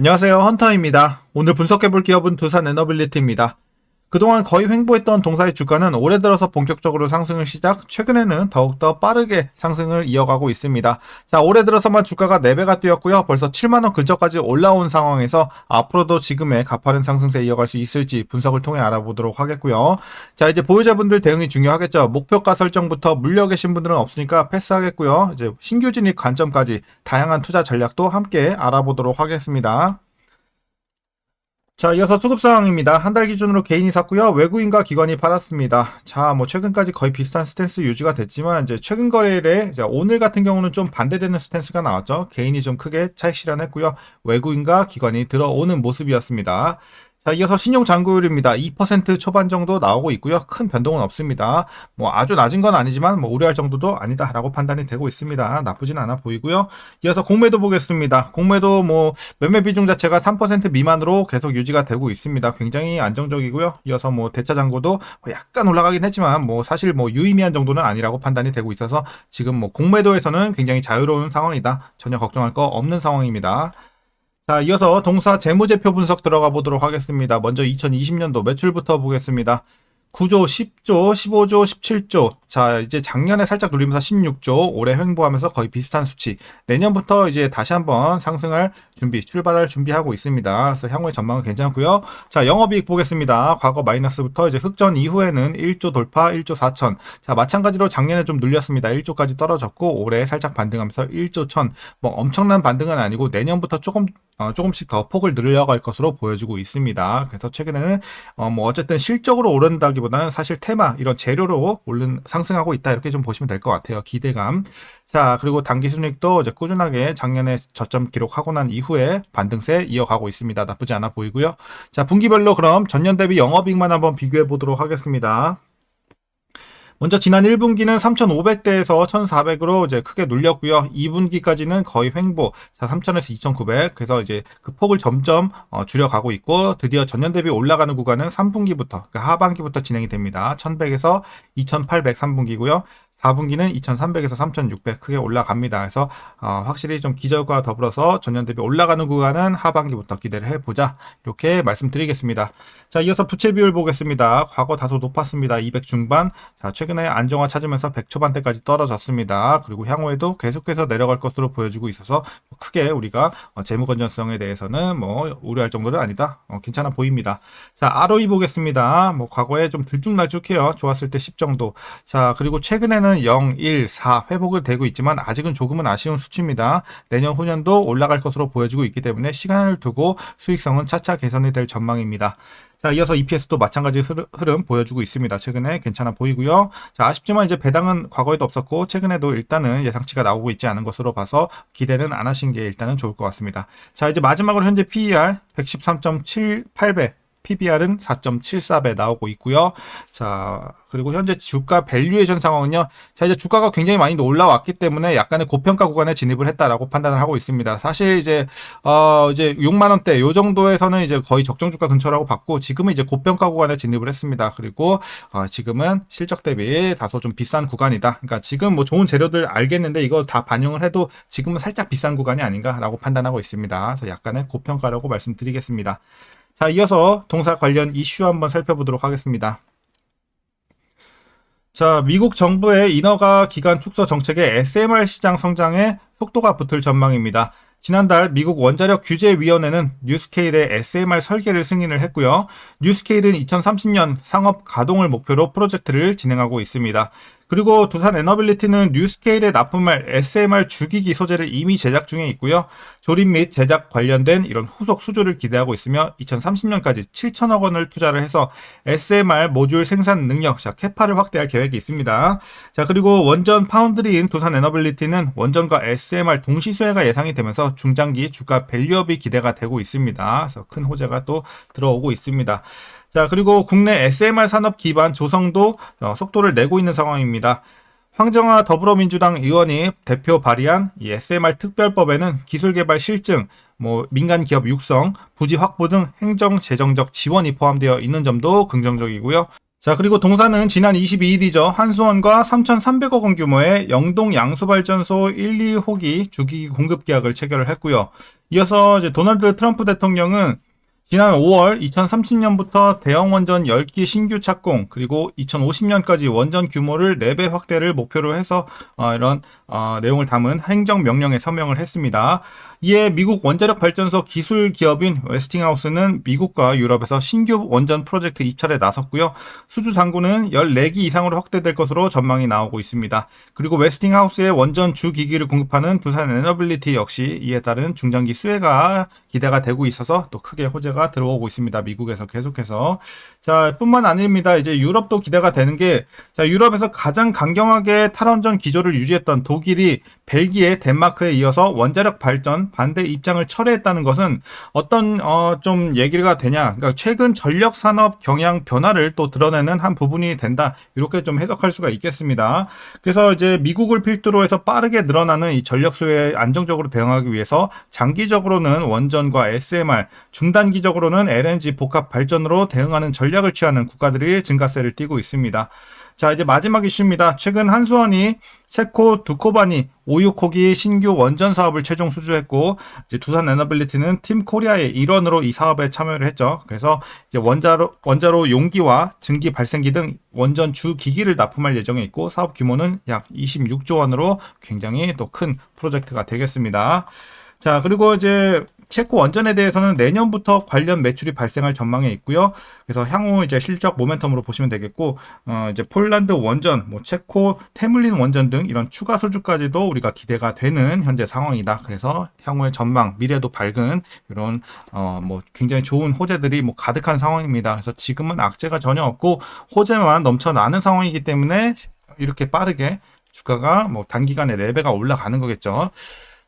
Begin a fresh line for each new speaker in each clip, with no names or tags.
안녕하세요, 헌터입니다. 오늘 분석해볼 기업은 두산에너빌리티입니다. 그동안 거의 횡보했던 동사의 주가는 올해 들어서 본격적으로 상승을 시작, 최근에는 더욱더 빠르게 상승을 이어가고 있습니다. 자, 올해 들어서만 주가가 4배가 뛰었고요. 벌써 7만원 근처까지 올라온 상황에서 앞으로도 지금의 가파른 상승세 이어갈 수 있을지 분석을 통해 알아보도록 하겠고요. 자, 이제 보유자분들 대응이 중요하겠죠. 목표가 설정부터 물려 계신 분들은 없으니까 패스하겠고요. 이제 신규 진입 관점까지 다양한 투자 전략도 함께 알아보도록 하겠습니다. 자, 이어서 수급 상황입니다. 한 달 기준으로 개인이 샀고요. 외국인과 기관이 팔았습니다. 자, 최근까지 거의 비슷한 스탠스 유지가 됐지만, 이제 최근 거래일에, 오늘 같은 경우는 좀 반대되는 스탠스가 나왔죠. 개인이 좀 크게 차익 실현했고요. 외국인과 기관이 들어오는 모습이었습니다. 자, 이어서 신용 잔고율입니다. 2% 초반 정도 나오고 있고요. 큰 변동은 없습니다. 아주 낮은 건 아니지만 우려할 정도도 아니다라고 판단이 되고 있습니다. 나쁘진 않아 보이고요. 이어서 공매도 보겠습니다. 공매도 매매 비중 자체가 3% 미만으로 계속 유지가 되고 있습니다. 굉장히 안정적이고요. 이어서 대차 잔고도 약간 올라가긴 했지만 사실 유의미한 정도는 아니라고 판단이 되고 있어서 지금 공매도에서는 굉장히 자유로운 상황이다. 전혀 걱정할 거 없는 상황입니다. 자, 이어서 동사 재무제표 분석 들어가 보도록 하겠습니다. 먼저 2020년도 매출부터 보겠습니다. 9조, 10조, 15조, 17조. 자, 이제 작년에 살짝 눌리면서 16조, 올해 횡보하면서 거의 비슷한 수치. 내년부터 이제 다시 한번 상승할 출발할 준비하고 있습니다. 그래서 향후의 전망은 괜찮고요. 자, 영업이익 보겠습니다. 과거 마이너스부터 이제 흑전 이후에는 1조 돌파, 1조 4천. 자, 마찬가지로 작년에 좀 눌렸습니다. 1조까지 떨어졌고, 올해 살짝 반등하면서 1조 1천. 엄청난 반등은 아니고, 내년부터 조금씩 더 폭을 늘려갈 것으로 보여지고 있습니다. 그래서 최근에는 어쨌든 실적으로 오른다기보다는 사실 테마 이런 재료로 상승하고 있다 이렇게 좀 보시면 될 것 같아요. 기대감. 자, 그리고 당기순이익도 이제 꾸준하게 작년에 저점 기록하고 난 이후에 반등세 이어가고 있습니다. 나쁘지 않아 보이고요. 자, 분기별로 그럼 전년 대비 영업이익만 한번 비교해 보도록 하겠습니다. 먼저 지난 1분기는 3,500대에서 1,400으로 이제 크게 눌렸고요. 2분기까지는 거의 횡보. 자, 3,000에서 2,900. 그래서 이제 그 폭을 점점 줄여가고 있고, 드디어 전년 대비 올라가는 구간은 3분기부터, 그러니까 하반기부터 진행이 됩니다. 1,100에서 2,800 3분기고요. 4분기는 2,300에서 3,600 크게 올라갑니다. 그래서 확실히 좀 기저과 더불어서 전년 대비 올라가는 구간은 하반기부터 기대를 해보자. 이렇게 말씀드리겠습니다. 자, 이어서 부채 비율 보겠습니다. 과거 다소 높았습니다. 200 중반. 자, 최근에 안정화 찾으면서 100 초반대까지 떨어졌습니다. 그리고 향후에도 계속해서 내려갈 것으로 보여지고 있어서 크게 우리가 재무 건전성에 대해서는 우려할 정도는 아니다. 괜찮아 보입니다. 자, ROE 보겠습니다. 과거에 좀 들쭉날쭉해요. 좋았을 때 10 정도. 자, 그리고 최근에는 0, 1, 4 회복을 되고 있지만 아직은 조금은 아쉬운 수치입니다. 내년 후년도 올라갈 것으로 보여지고 있기 때문에 시간을 두고 수익성은 차차 개선이 될 전망입니다. 자, 이어서 EPS도 마찬가지 흐름 보여주고 있습니다. 최근에 괜찮아 보이고요. 자, 아쉽지만 이제 배당은 과거에도 없었고 최근에도 일단은 예상치가 나오고 있지 않은 것으로 봐서 기대는 안 하신 게 일단은 좋을 것 같습니다. 자, 이제 마지막으로 현재 PER 113.78배, PBR은 4.74배 나오고 있고요. 자, 그리고 현재 주가 밸류에이션 상황은요. 자, 이제 주가가 굉장히 많이 올라왔기 때문에 약간의 고평가 구간에 진입을 했다라고 판단을 하고 있습니다. 사실 이제 6만 원대 요 정도에서는 이제 거의 적정 주가 근처라고 봤고, 지금은 이제 고평가 구간에 진입을 했습니다. 그리고 지금은 실적 대비 다소 좀 비싼 구간이다. 그러니까 지금 좋은 재료들 알겠는데 이거 다 반영을 해도 지금은 살짝 비싼 구간이 아닌가라고 판단하고 있습니다. 그래서 약간의 고평가라고 말씀드리겠습니다. 자, 이어서 동사 관련 이슈 한번 살펴보도록 하겠습니다. 자, 미국 정부의 인허가 기간 축소 정책에 SMR 시장 성장에 속도가 붙을 전망입니다. 지난달 미국 원자력 규제위원회는 뉴스케일의 SMR 설계를 승인을 했고요. 뉴스케일은 2030년 상업 가동을 목표로 프로젝트를 진행하고 있습니다. 그리고 두산에너빌리티는 뉴스케일에 납품할 SMR 주기기 소재를 이미 제작 중에 있고요. 조립 및 제작 관련된 이런 후속 수주를 기대하고 있으며 2030년까지 7천억 원을 투자를 해서 SMR 모듈 생산 능력, 캐파를 확대할 계획이 있습니다. 자, 그리고 원전 파운드리인 두산에너빌리티는 원전과 SMR 동시 수혜가 예상이 되면서 중장기 주가 밸류업이 기대가 되고 있습니다. 그래서 큰 호재가 또 들어오고 있습니다. 자, 그리고 국내 SMR 산업 기반 조성도 속도를 내고 있는 상황입니다. 황정화 더불어민주당 의원이 대표 발의한 이 SMR 특별법에는 기술개발 실증, 민간 기업 육성, 부지 확보 등 행정 재정적 지원이 포함되어 있는 점도 긍정적이고요. 자, 그리고 동사는 지난 22일이죠. 한수원과 3,300억 원 규모의 영동 양수발전소 1, 2호기 주기기 공급 계약을 체결을 했고요. 이어서 이제 도널드 트럼프 대통령은 지난 5월 2030년부터 대형 원전 10기 신규 착공, 그리고 2050년까지 원전 규모를 4배 확대를 목표로 해서 이런 내용을 담은 행정명령에 서명을 했습니다. 이에 미국 원자력 발전소 기술 기업인 웨스팅하우스는 미국과 유럽에서 신규 원전 프로젝트 입찰에 나섰고요. 수주 잔고는 14기 이상으로 확대될 것으로 전망이 나오고 있습니다. 그리고 웨스팅하우스의 원전 주 기기를 공급하는 두산 에너빌리티 역시 이에 따른 중장기 수혜가 기대가 되고 있어서 또 크게 호재가 들어오고 있습니다. 미국에서 계속해서. 자, 뿐만 아닙니다. 이제 유럽도 기대가 되는 게, 자, 유럽에서 가장 강경하게 탈원전 기조를 유지했던 독일이 벨기에, 덴마크에 이어서 원자력 발전 반대 입장을 철회했다는 것은 어떤 좀 얘기가 되냐? 그러니까 최근 전력 산업 경향 변화를 또 드러내는 한 부분이 된다. 이렇게 좀 해석할 수가 있겠습니다. 그래서 이제 미국을 필두로 해서 빠르게 늘어나는 이 전력 수요에 안정적으로 대응하기 위해서 장기적으로는 원전과 SMR, 중단기적으로는 LNG 복합 발전으로 대응하는 전략을 취하는 국가들이 증가세를 띠고 있습니다. 자, 이제 마지막 이슈입니다. 최근 한수원이 체코 두코바니 5,6호기 신규 원전 사업을 최종 수주했고, 이제 두산 에너빌리티는 팀 코리아의 일원으로 이 사업에 참여를 했죠. 그래서 이제 원자로 용기와 증기 발생기 등 원전 주 기기를 납품할 예정에 있고, 사업 규모는 약 26조 원으로 굉장히 또 큰 프로젝트가 되겠습니다. 자, 그리고 이제 체코 원전에 대해서는 내년부터 관련 매출이 발생할 전망에 있고요. 그래서 향후 이제 실적 모멘텀으로 보시면 되겠고, 이제 폴란드 원전, 뭐 체코 테물린 원전 등 이런 추가 수주까지도 우리가 기대가 되는 현재 상황이다. 그래서 향후의 전망, 미래도 밝은 이런 뭐 굉장히 좋은 호재들이 뭐 가득한 상황입니다. 그래서 지금은 악재가 전혀 없고 호재만 넘쳐나는 상황이기 때문에 이렇게 빠르게 주가가 뭐 단기간에 4배가 올라가는 거겠죠.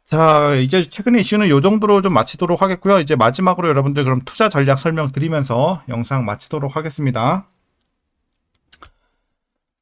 자, 이제 최근의 이슈는 이 정도로 좀 마치도록 하겠고요. 이제 마지막으로 여러분들 그럼 투자 전략 설명드리면서 영상 마치도록 하겠습니다.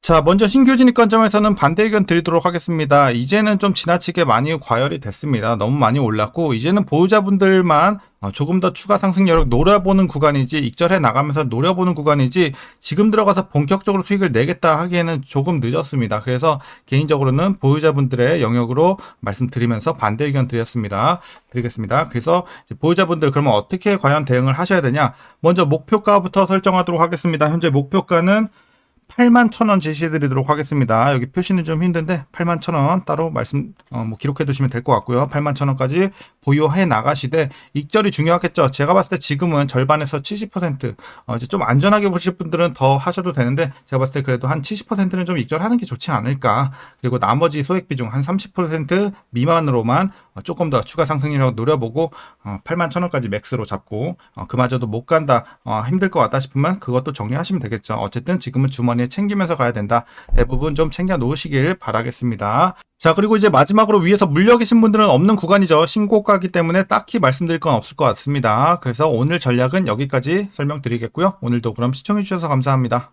자, 먼저 신규 진입 관점에서는 반대 의견 드리도록 하겠습니다. 이제는 좀 지나치게 많이 과열이 됐습니다. 너무 많이 올랐고, 이제는 보유자분들만 조금 더 추가 상승력을 노려보는 구간이지, 익절해 나가면서 노려보는 구간이지, 지금 들어가서 본격적으로 수익을 내겠다 하기에는 조금 늦었습니다. 그래서 개인적으로는 보유자분들의 영역으로 말씀드리면서 반대 의견 드리겠습니다. 그래서 보유자분들 그러면 어떻게 과연 대응을 하셔야 되냐? 먼저 목표가부터 설정하도록 하겠습니다. 현재 목표가는 81,000원 제시해드리도록 하겠습니다. 여기 표시는 좀 힘든데 81,000원 따로 뭐 기록해 두시면 될 것 같고요. 81,000원까지 보유해 나가시되, 익절이 중요하겠죠. 제가 봤을 때 지금은 절반에서 70%, 이제 좀 안전하게 보실 분들은 더 하셔도 되는데, 제가 봤을 때 그래도 한 70%는 좀 익절하는 게 좋지 않을까. 그리고 나머지 소액 비중 한 30% 미만으로만 조금 더 추가 상승률을 노려보고 81,000원까지 맥스로 잡고, 그마저도 못 간다, 힘들 것 같다 싶으면 그것도 정리하시면 되겠죠. 어쨌든 지금은 주머니에 챙기면서 가야 된다. 대부분 좀 챙겨 놓으시길 바라겠습니다. 자, 그리고 이제 마지막으로 위에서 물려 계신 분들은 없는 구간이죠. 신고가이기 때문에 딱히 말씀드릴 건 없을 것 같습니다. 그래서 오늘 전략은 여기까지 설명드리겠고요. 오늘도 그럼 시청해주셔서 감사합니다.